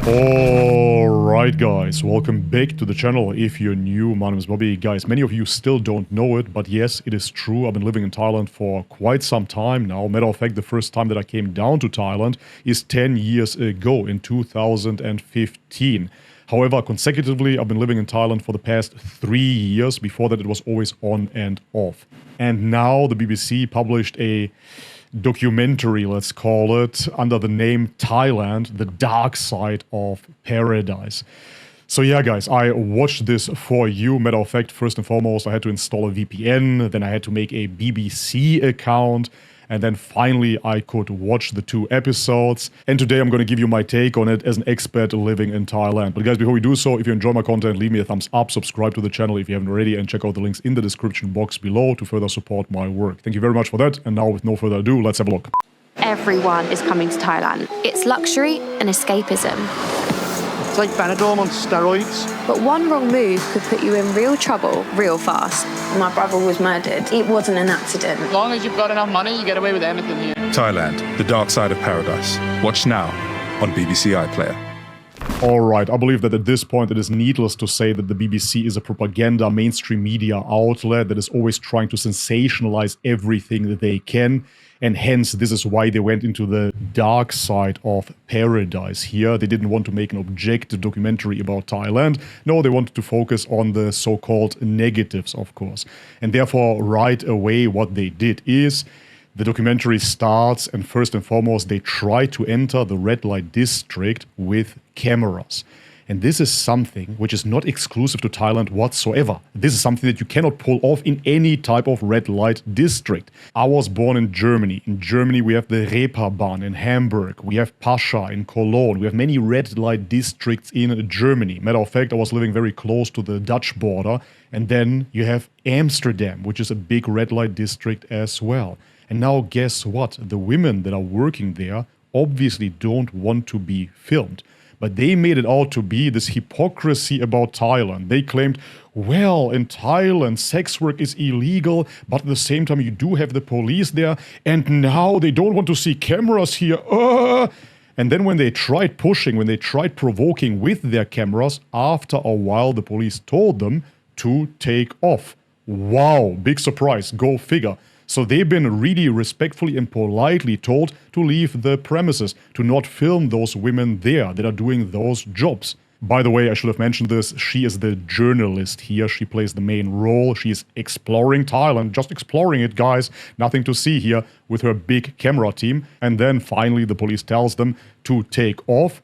Alright guys, welcome back to the channel. If you're new, my name is Bobby. Guys, many of you still don't know it, but yes, it is true. I've been living in Thailand for quite some time now. Matter of fact, the first time that I came down to Thailand is 10 years ago in 2015. However, consecutively, I've been living in Thailand for the past 3 years. Before that, it was always on and off. And now the BBC published a documentary, let's call it, under the name Thailand, the Dark Side of Paradise. So yeah, guys, I watched this for you. Matter of fact, first and foremost, I had to install a VPN, then I had to make a BBC account, and then finally I could watch the 2 episodes. And today I'm going to give you my take on it as an expat living in Thailand. But guys, before we do so, if you enjoy my content, leave me a thumbs up, subscribe to the channel if you haven't already, and check out the links in the description box below to further support my work. Thank you very much for that. And now with no further ado, let's have a look. Everyone is coming to Thailand. It's luxury and escapism. It's like Benadryl on steroids. But one wrong move could put you in real trouble real fast. My brother was murdered. It wasn't an accident. As long as you've got enough money, you get away with anything here. Thailand, the dark side of paradise. Watch now on BBC iPlayer. Alright, I believe that at this point it is needless to say that the BBC is a propaganda mainstream media outlet that is always trying to sensationalize everything that they can. And hence, this is why they went into the dark side of paradise here. They didn't want to make an objective documentary about Thailand. No, they wanted to focus on the so-called negatives, of course. And therefore, right away, what they did is the documentary starts, and first and foremost, they try to enter the red light district with cameras. And this is something which is not exclusive to Thailand whatsoever. This is something that you cannot pull off in any type of red light district. I was born in Germany. In Germany, we have the Reeperbahn in Hamburg. We have Pascha in Cologne. We have many red light districts in Germany. Matter of fact, I was living very close to the Dutch border. And then you have Amsterdam, which is a big red light district as well. And now guess what? The women that are working there obviously don't want to be filmed. But they made it out to be this hypocrisy about Thailand. They claimed, well, in Thailand, sex work is illegal, but at the same time, you do have the police there, and now they don't want to see cameras here. And then when they tried pushing, when they tried provoking with their cameras, after a while, the police told them to take off. Wow, big surprise, go figure. So they've been really respectfully and politely told to leave the premises, to not film those women there that are doing those jobs. By the way, I should have mentioned this, she is the journalist here, she plays the main role, she is exploring Thailand, just exploring it, guys, nothing to see here, with her big camera team. And then finally the police tells them to take off.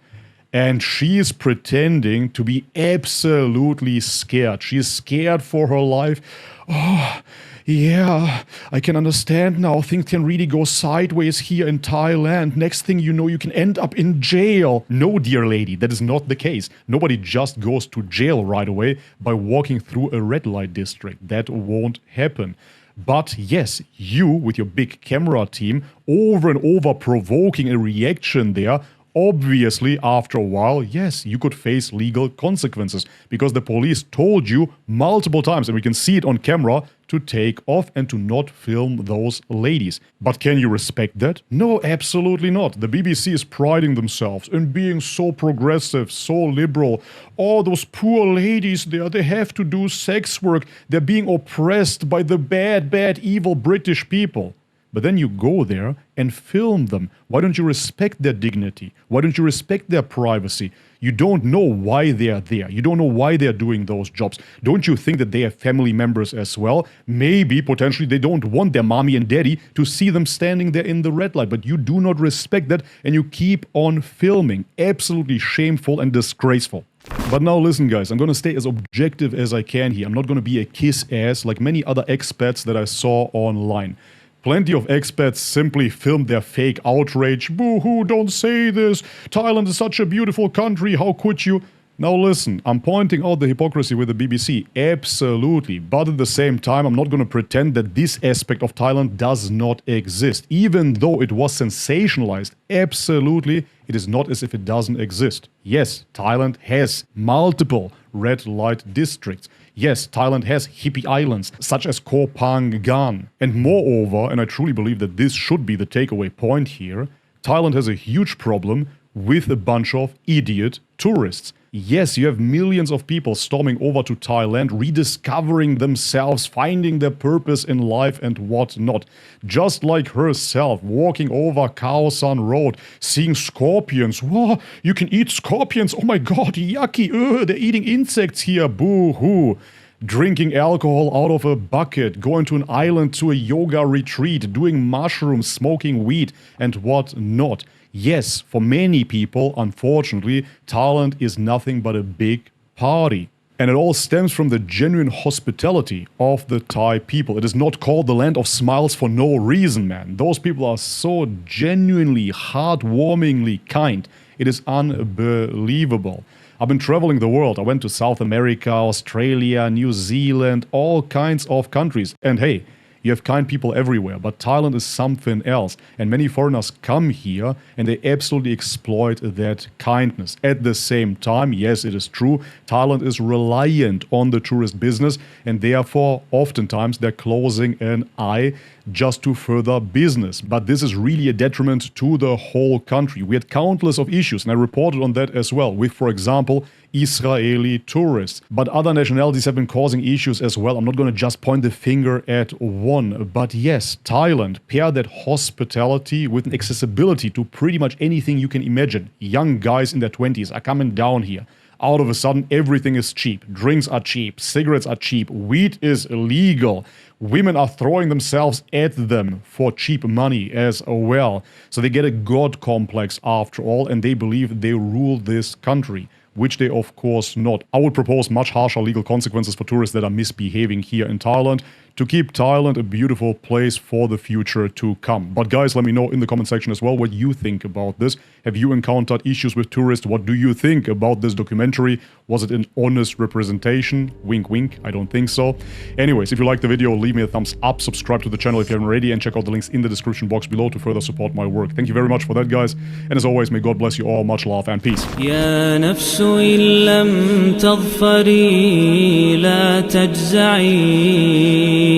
And she is pretending to be absolutely scared. She is scared for her life. Oh, yeah, I can understand now. Things can really go sideways here in Thailand. Next thing you know, you can end up in jail. No, dear lady, that is not the case. Nobody just goes to jail right away by walking through a red light district. That won't happen. But yes, you, with your big camera team, over and over provoking a reaction there, obviously, after a while, yes, you could face legal consequences because the police told you multiple times, and we can see it on camera, to take off and to not film those ladies. But can you respect that? No, absolutely not. The BBC is priding themselves in being so progressive, so liberal. Oh, those poor ladies there, they have to do sex work. They're being oppressed by the bad, evil British people. But then you go there and film them. Why don't you respect their dignity? Why don't you respect their privacy? You don't know why they are there. You don't know why they are doing those jobs. Don't you think that they have family members as well? Maybe, potentially, they don't want their mommy and daddy to see them standing there in the red light. But you do not respect that and you keep on filming. Absolutely shameful and disgraceful. But now listen, guys, I'm going to stay as objective as I can here. I'm not going to be a kiss-ass like many other expats that I saw online. Plenty of expats simply filmed their fake outrage. Boo-hoo, don't say this. Thailand is such a beautiful country. How could you? Now listen, I'm pointing out the hypocrisy with the BBC. Absolutely. But at the same time, I'm not going to pretend that this aspect of Thailand does not exist. Even though it was sensationalized, absolutely, it is not as if it doesn't exist. Yes, Thailand has multiple red light districts. Yes, Thailand has hippie islands, such as Koh Phangan. And moreover, and I truly believe that this should be the takeaway point here, Thailand has a huge problem with a bunch of idiot tourists. Yes, you have millions of people storming over to Thailand, rediscovering themselves, finding their purpose in life and whatnot. Just like herself, walking over Koh Phangan Road, seeing scorpions. Whoa, you can eat scorpions. Oh my god, yucky. Ugh, they're eating insects here. Boo-hoo. Drinking alcohol out of a bucket, going to an island to a yoga retreat, doing mushrooms, smoking weed, and whatnot. Yes, for many people, unfortunately, Thailand is nothing but a big party. And it all stems from the genuine hospitality of the Thai people. It is not called the land of smiles for no reason, man. Those people are so genuinely, heartwarmingly kind. It is unbelievable. I've been traveling the world. I went to South America, Australia, New Zealand, all kinds of countries. And hey, you have kind people everywhere, but Thailand is something else. And many foreigners come here and they absolutely exploit that kindness. At the same time, yes, it is true, Thailand is reliant on the tourist business and therefore oftentimes they're closing an eye just to further business. But this is really a detriment to the whole country. We had countless of issues and I reported on that as well with, for example, Israeli tourists. But other nationalities have been causing issues as well. I'm not going to just point the finger at one. But yes, Thailand, pair that hospitality with an accessibility to pretty much anything you can imagine. Young guys in their 20s are coming down here. Out of a sudden, everything is cheap. Drinks are cheap. Cigarettes are cheap. Weed is illegal. Women are throwing themselves at them for cheap money as well. So they get a god complex after all, and they believe they rule this country, which they of course not. I would propose much harsher legal consequences for tourists that are misbehaving here in Thailand to keep Thailand a beautiful place for the future to come. But guys, let me know in the comment section as well what you think about this. Have you encountered issues with tourists? What do you think about this documentary? Was it an honest representation? Wink, wink. I don't think so. Anyways, if you liked the video, leave me a thumbs up, subscribe to the channel if you haven't already, and check out the links in the description box below to further support my work. Thank you very much for that, guys. And as always, may God bless you all. Much love and peace. يا نفس إن لم تظفري لا تجزعي